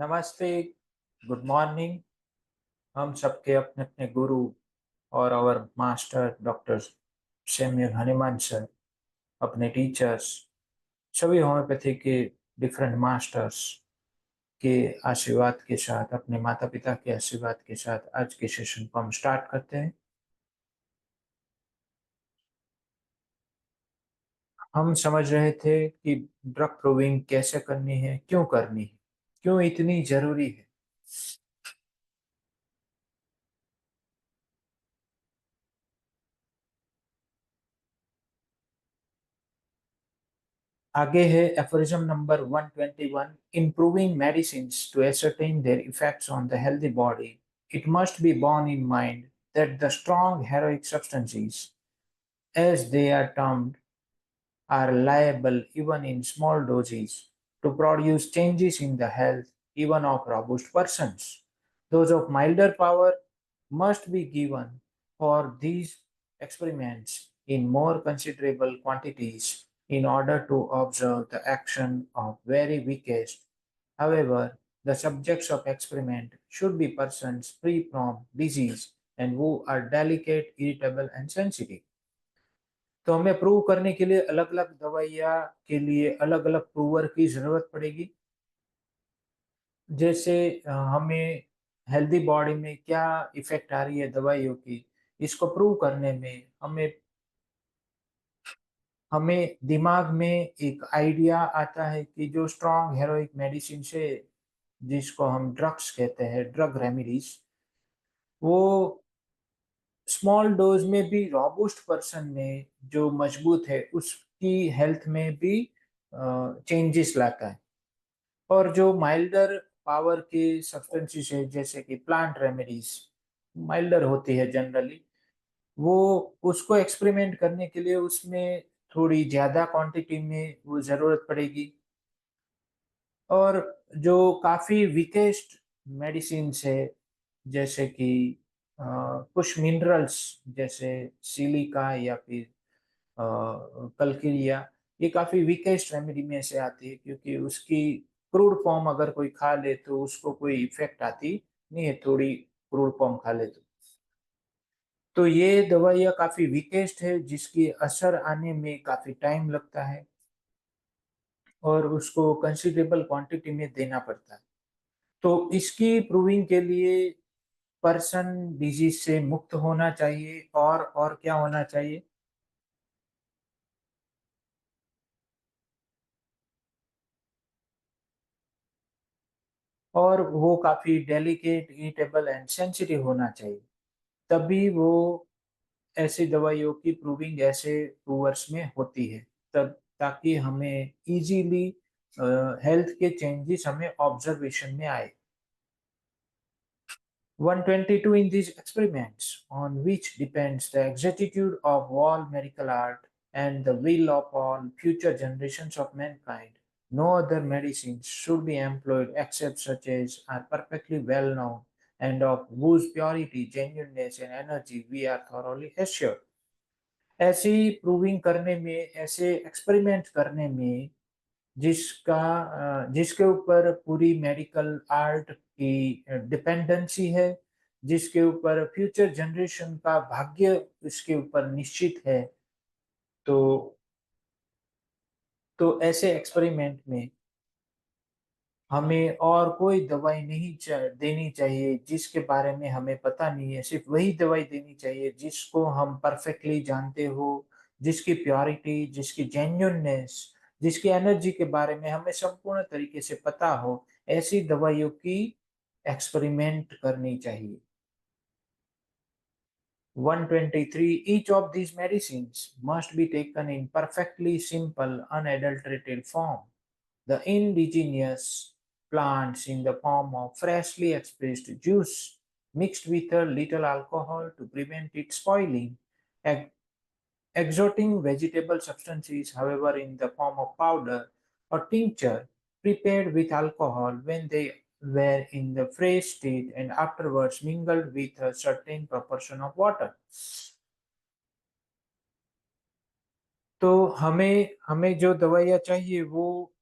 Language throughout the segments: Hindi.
नमस्ते, गुड मॉर्निंग। हम सबके अपने अपने गुरु और our master doctor Samuel Hahnemann sir, अपने टीचर्स, सभी होम्योपैथी के डिफरेंट मास्टर्स के आशीर्वाद के साथ, अपने माता पिता के आशीर्वाद के साथ आज के सेशन को हम स्टार्ट करते हैं। हम समझ रहे थे कि ड्रग प्रूविंग कैसे करनी है, क्यों करनी है, क्यों इतनी जरूरी है। आगे है aphorism number 121। Improving medicines to ascertain their effects on the healthy body, it must be borne in mind that the strong heroic substances, as they are termed, are liable even in small doses to produce changes in the health even of robust persons. Those of milder power must be given for these experiments in more considerable quantities in order to observe the action of very weakest. However, the subjects of experiment should be persons free from disease and who are delicate, irritable and sensitive. तो हमें प्रूव करने के लिए अलग अलग दवाइयाँ के लिए अलग अलग प्रूवर की जरूरत पड़ेगी। जैसे हमें हेल्दी बॉडी में क्या इफेक्ट आ रही है दवाइयों की, इसको प्रूव करने में हमें हमें दिमाग में एक आइडिया आता है कि जो स्ट्रॉन्ग हेरोइक मेडिसिन से, जिसको हम ड्रग्स कहते हैं, ड्रग रेमेडीज, वो स्मॉल डोज में भी रोबस्ट पर्सन में जो मजबूत है उसकी हेल्थ में भी चेंजेस लाता है। और जो माइल्डर पावर के सब्सटेंसेस है, जैसे कि प्लांट रेमेडीज माइल्डर होती है जनरली, वो उसको एक्सपेरिमेंट करने के लिए उसमें थोड़ी ज़्यादा क्वांटिटी में वो ज़रूरत पड़ेगी। और जो काफ़ी वीकेस्ट मेडिसिन्स है, जैसे कि कुछ मिनरल्स, जैसे सिलिका या फिर कलकिरिया, ये काफ़ी वीकेस्ट रेमेडी में से आती है, क्योंकि उसकी क्रूड फॉर्म अगर कोई खा ले तो उसको कोई इफेक्ट आती नहीं है, थोड़ी क्रूड फॉर्म खा ले तो ये दवाइयाँ काफ़ी वीकेस्ट है, जिसकी असर आने में काफ़ी टाइम लगता है और उसको कंसिडरेबल क्वांटिटी में देना पड़ता है। तो इसकी प्रूविंग के लिए पर्सन डिजीज से मुक्त होना चाहिए, और क्या होना चाहिए? और वो काफ़ी डेलिकेट, इरिटेबल एंड सेंसिटिव होना चाहिए। तभी वो ऐसी दवाइयों की प्रूविंग ऐसे प्रूवर्स में होती है, तब ताकि हमें इजीली हेल्थ के चेंजेस हमें ऑब्जर्वेशन में आए। 122 in these experiments, on which depends the exactitude of all medical art and the will of all future generations of mankind. No other medicines should be employed except such as are perfectly well known and of whose purity, genuineness, and energy we are thoroughly assured. ऐसी प्रूविंग करने में, ऐसे एक्सपेरिमेंट करने में, जिसके ऊपर पूरी मेडिकल आर्ट की डिपेंडेंसी है, जिसके ऊपर फ्यूचर जनरेशन का भाग्य इसके ऊपर निश्चित है, तो ऐसे एक्सपेरिमेंट में हमें और कोई दवाई नहीं देनी चाहिए जिसके बारे में हमें पता नहीं है। सिर्फ वही दवाई देनी चाहिए जिसको हम परफेक्टली जानते हो, जिसकी प्योरिटी, जिसकी जेन्युइननेस, जिसकी एनर्जी के बारे में हमें संपूर्ण तरीके से पता हो, ऐसी दवाइयों की एक्सपेरिमेंट करनी चाहिए। 123, each of these medicines must be taken in perfectly simple, unadulterated form. The indigenous plants in the form of freshly expressed juice mixed with a little alcohol to prevent it spoiling. Ex- Exotic vegetable substances, however, in the form of powder or tincture prepared with alcohol when they were in the fresh state and afterwards mingled with a certain proportion of water. तो हमें हमें जो दवाइयाँ चाहिए वो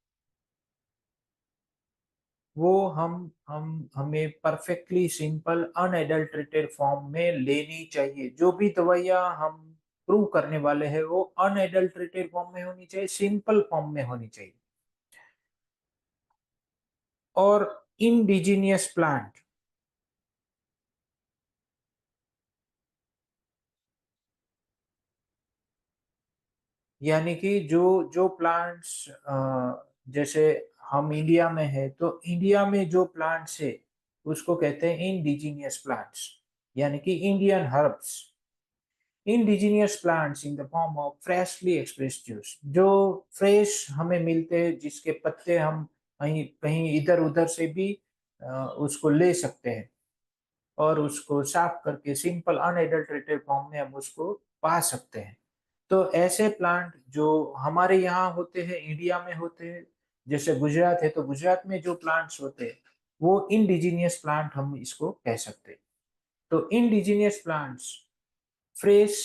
वो हमें परफेक्टली सिंपल अनएडल्ट्रेटेड फॉर्म में लेनी चाहिए। जो भी दवाइयाँ हम प्रूव करने वाले हैं वो अनएडल्ट्रेटेड फॉर्म में होनी चाहिए, सिंपल फॉर्म में होनी चाहिए। और इंडिजिनियस प्लांट, यानी कि जो जो प्लांट्स, जैसे हम इंडिया में है तो इंडिया में जो प्लांट्स है उसको कहते हैं इंडिजिनियस प्लांट्स, यानी कि Indian herbs. Indigenous plants in the form of freshly expressed juice, जो फ्रेश हमें मिलते हैं, जिसके पत्ते हम कहीं कहीं इधर उधर से भी उसको ले सकते हैं और उसको साफ करके सिंपल अनएडल्ट्रेटेड फॉर्म में हम उसको पा सकते हैं। तो ऐसे प्लांट जो हमारे यहाँ होते हैं, इंडिया में होते हैं, जैसे गुजरात है तो गुजरात में जो प्लांट्स होते हैं वो इंडिजिनियस प्लांट हम इसको कह सकते हैं। तो indigenous plants fresh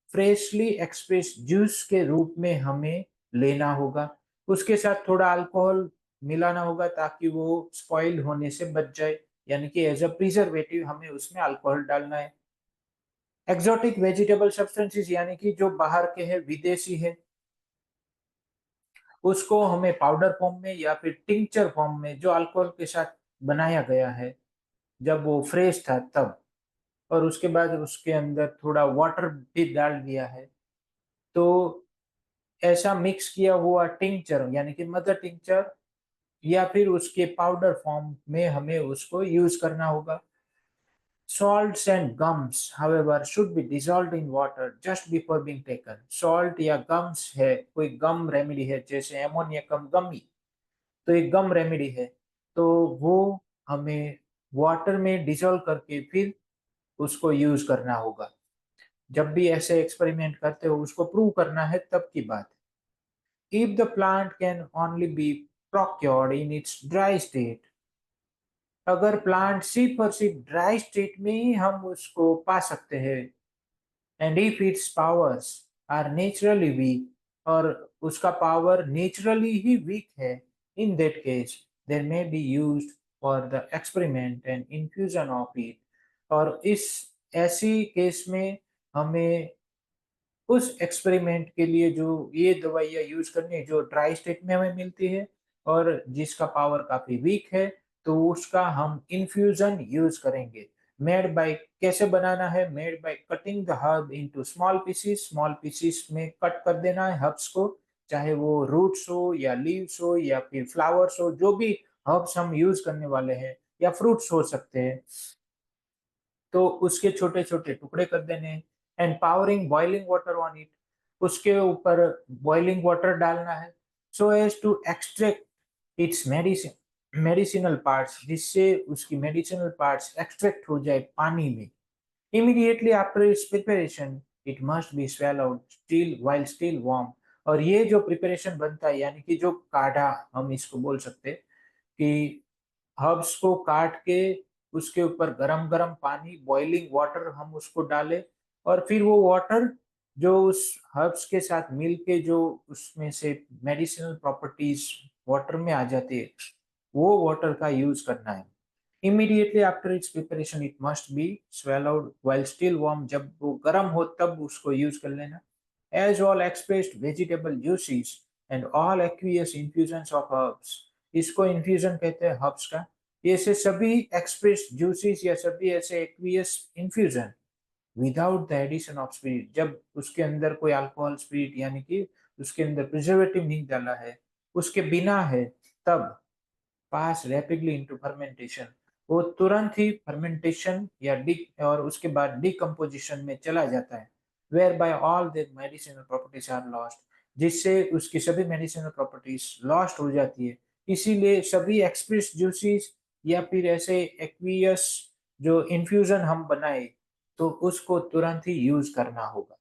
freshly express juice के रूप में हमें लेना होगा। उसके साथ थोड़ा अल्कोहल मिलाना होगा ताकि वो स्पॉइल होने से बच जाए, यानी कि एज अ प्रिजर्वेटिव हमें उसमें अल्कोहल डालना है। एक्सोटिक वेजिटेबल सब्सटेंसेस, यानी कि जो बाहर के हैं, विदेशी है, उसको हमें पाउडर फॉर्म में या फिर टिंचर फॉर्म में जो अल्कोहल के साथ बनाया गया है जब वो फ्रेश था तब, और उसके बाद उसके अंदर थोड़ा वाटर भी डाल दिया है, तो ऐसा मिक्स किया हुआ टिंचर यानी कि मदर टिंचर या फिर उसके पाउडर फॉर्म में हमें उसको यूज करना होगा। Salts and gums, however, should be dissolved in water just before being taken. Salt या gums है, कोई गम रेमेडी है, जैसे एमोनियकम गमी, तो एक गम रेमेडी है, तो वो हमें वाटर में डिसॉल्व करके फिर उसको यूज करना होगा। जब भी ऐसे एक्सपेरिमेंट करते हो उसको प्रूव करना है तब की बात है। If the plant can only be procured in its dry state, अगर प्लांट सिर्फ और सिर्फ ड्राई स्टेट में ही हम उसको पा सकते हैं, and if its powers are naturally weak, और उसका पावर नेचुरली ही वीक है, in that case there may be used for the experiment and infusion of it. और इस ऐसी केस में हमें उस एक्सपेरिमेंट के लिए जो ये दवाइयाँ यूज करनी है जो ड्राई स्टेट में हमें मिलती है और जिसका पावर काफी वीक है, तो उसका हम इन्फ्यूजन यूज करेंगे। मेड बाय, कैसे बनाना है, made by cutting the herb into small pieces, small pieces में कट कर देना है हर्ब्स को, चाहे वो रूट्स हो या लीव्स हो या फिर फ्लावर्स हो, जो भी हर्ब्स हम यूज करने वाले हैं, या फ्रूट्स हो सकते हैं, तो उसके छोटे छोटे टुकड़े कर देने। And pouring boiling water on it, उसके ऊपर बॉइलिंग वाटर डालना है, so as to extract its medicinal parts, जिससे उसकी मेडिसिनल पार्ट्स एक्सट्रैक्ट हो जाए पानी में। Immediately after its preparation it must be swallowed still while still warm. और ये जो प्रिपरेशन बनता है, यानी कि जो काढ़ा हम इसको बोल सकते हैं, कि हर्ब्स को काट के उसके ऊपर गरम गरम पानी, बॉइलिंग वाटर हम उसको डालें, और फिर वो वाटर जो उस हर्ब्स के साथ मिल के जो उसमें से मेडिसिनल प्रॉपर्टीज वाटर में आ जाती है, वो वाटर का यूज करना है। Immediately after its preparation it must be swallowed while still warm, जब वो गर्म हो तब उसको यूज कर लेना। As all expressed vegetable juices and all aqueous infusions of herbs, इसको इन्फ्यूजन कहते हैं हर्ब्स का। ये से सभी एक्सप्रेस जूसेस या सभी ऐसे aqueous infusion without the addition of spirit, जब उसके अंदर कोई अल्कोहल स्पिरिट यानी कि उसके अंदर प्रिजर्वेटिव नहीं डाला है, उसके बिना है, तब पास रैपिडली इनटू फर्मेंटेशन, वो तुरंत ही फर्मेंटेशन या डी और उसके बाद डिकम्पोजिशन में चला जाता है। Whereby all the medicinal properties are lost, जिससे उसकी सभी मेडिसिनल प्रॉपर्टीज लॉस्ट हो जाती है। इसीलिए सभी एक्सप्रेस जूसेस या फिर ऐसे एक्वियस जो इन्फ्यूजन हम बनाए, तो उसको तुरंत ही यूज करना होगा।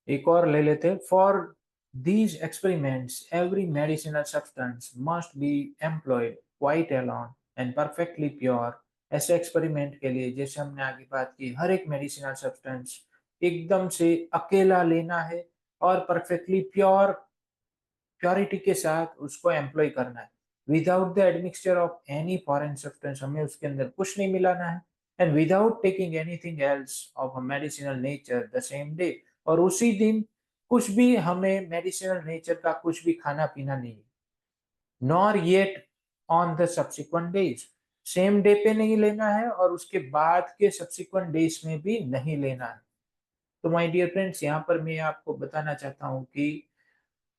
एक और ले लेते, for these experiments every medicinal substance must be employed quite alone and perfectly pure. ऐसे एक्सपेरिमेंट के लिए, जैसे हमने आगे बात की, हर एक मेडिसिनल सब्सटेंस एकदम से अकेला लेना है और परफेक्टली प्योरिटी के साथ उसको एम्प्लॉय करना है। Without the admixture of any foreign substance, हमें उसके अंदर कुछ नहीं मिलाना है, and without taking anything else of a medicinal nature the same day, और उसी दिन कुछ भी हमें मेडिसिनल नेचर का कुछ भी खाना पीना नहीं है, nor yet on the subsequent days, same day पे नहीं लेना है और उसके बाद के सब्सिक्वेंट डेज में भी नहीं लेना है। तो माय डियर फ्रेंड्स, यहाँ पर मैं आपको बताना चाहता हूँ कि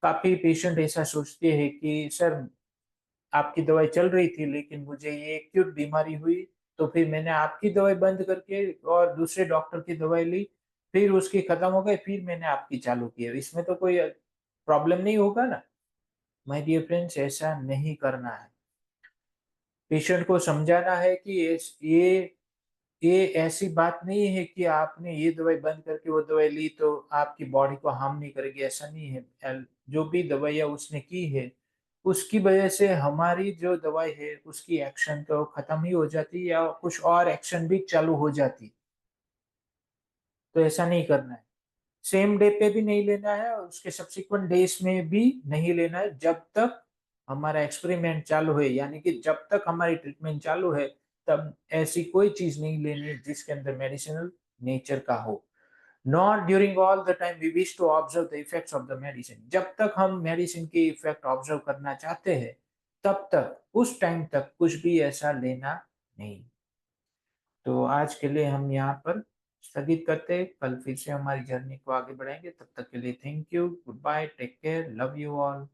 काफी पेशेंट ऐसा सोचते हैं कि सर आपकी दवाई चल रही थी लेकिन मुझे ये एक्यूट बीमारी हुई, तो फिर मैंने आपकी दवाई बंद करके और दूसरे डॉक्टर की दवाई ली, फिर उसकी खत्म हो गई, फिर मैंने आपकी चालू की है, इसमें तो कोई प्रॉब्लम नहीं होगा ना। माय डियर फ्रेंड्स, ऐसा नहीं करना है। पेशेंट को समझाना है कि ये ऐसी बात नहीं है कि आपने ये दवाई बंद करके वो दवाई ली तो आपकी बॉडी को हार्म नहीं करेगी, ऐसा नहीं है। जो भी दवाइयाँ उसने की है, उसकी वजह से हमारी जो दवाई है उसकी एक्शन तो खत्म ही हो जाती है या कुछ और एक्शन भी चालू हो जाती, तो ऐसा नहीं करना है। सेम डे पे भी नहीं लेना है और उसके सब्सिक्वेंट डेज में भी नहीं लेना है, जब तक हमारा एक्सपेरिमेंट चालू है, यानी कि जब तक हमारी ट्रीटमेंट चालू है तब ऐसी कोई चीज नहीं लेनी है जिसके अंदर मेडिसिनल नेचर का हो। Not during all the time we wish to observe the effects of the medicine, जब तक हम मेडिसिन के इफेक्ट ऑब्जर्व करना चाहते हैं तब तक, उस टाइम तक कुछ भी ऐसा लेना नहीं। तो आज के लिए हम यहाँ पर स्थगित करते हैं, कल फिर से हमारी जर्नी को आगे बढ़ाएंगे। तब तक के लिए thank you, goodbye, take care, love you all.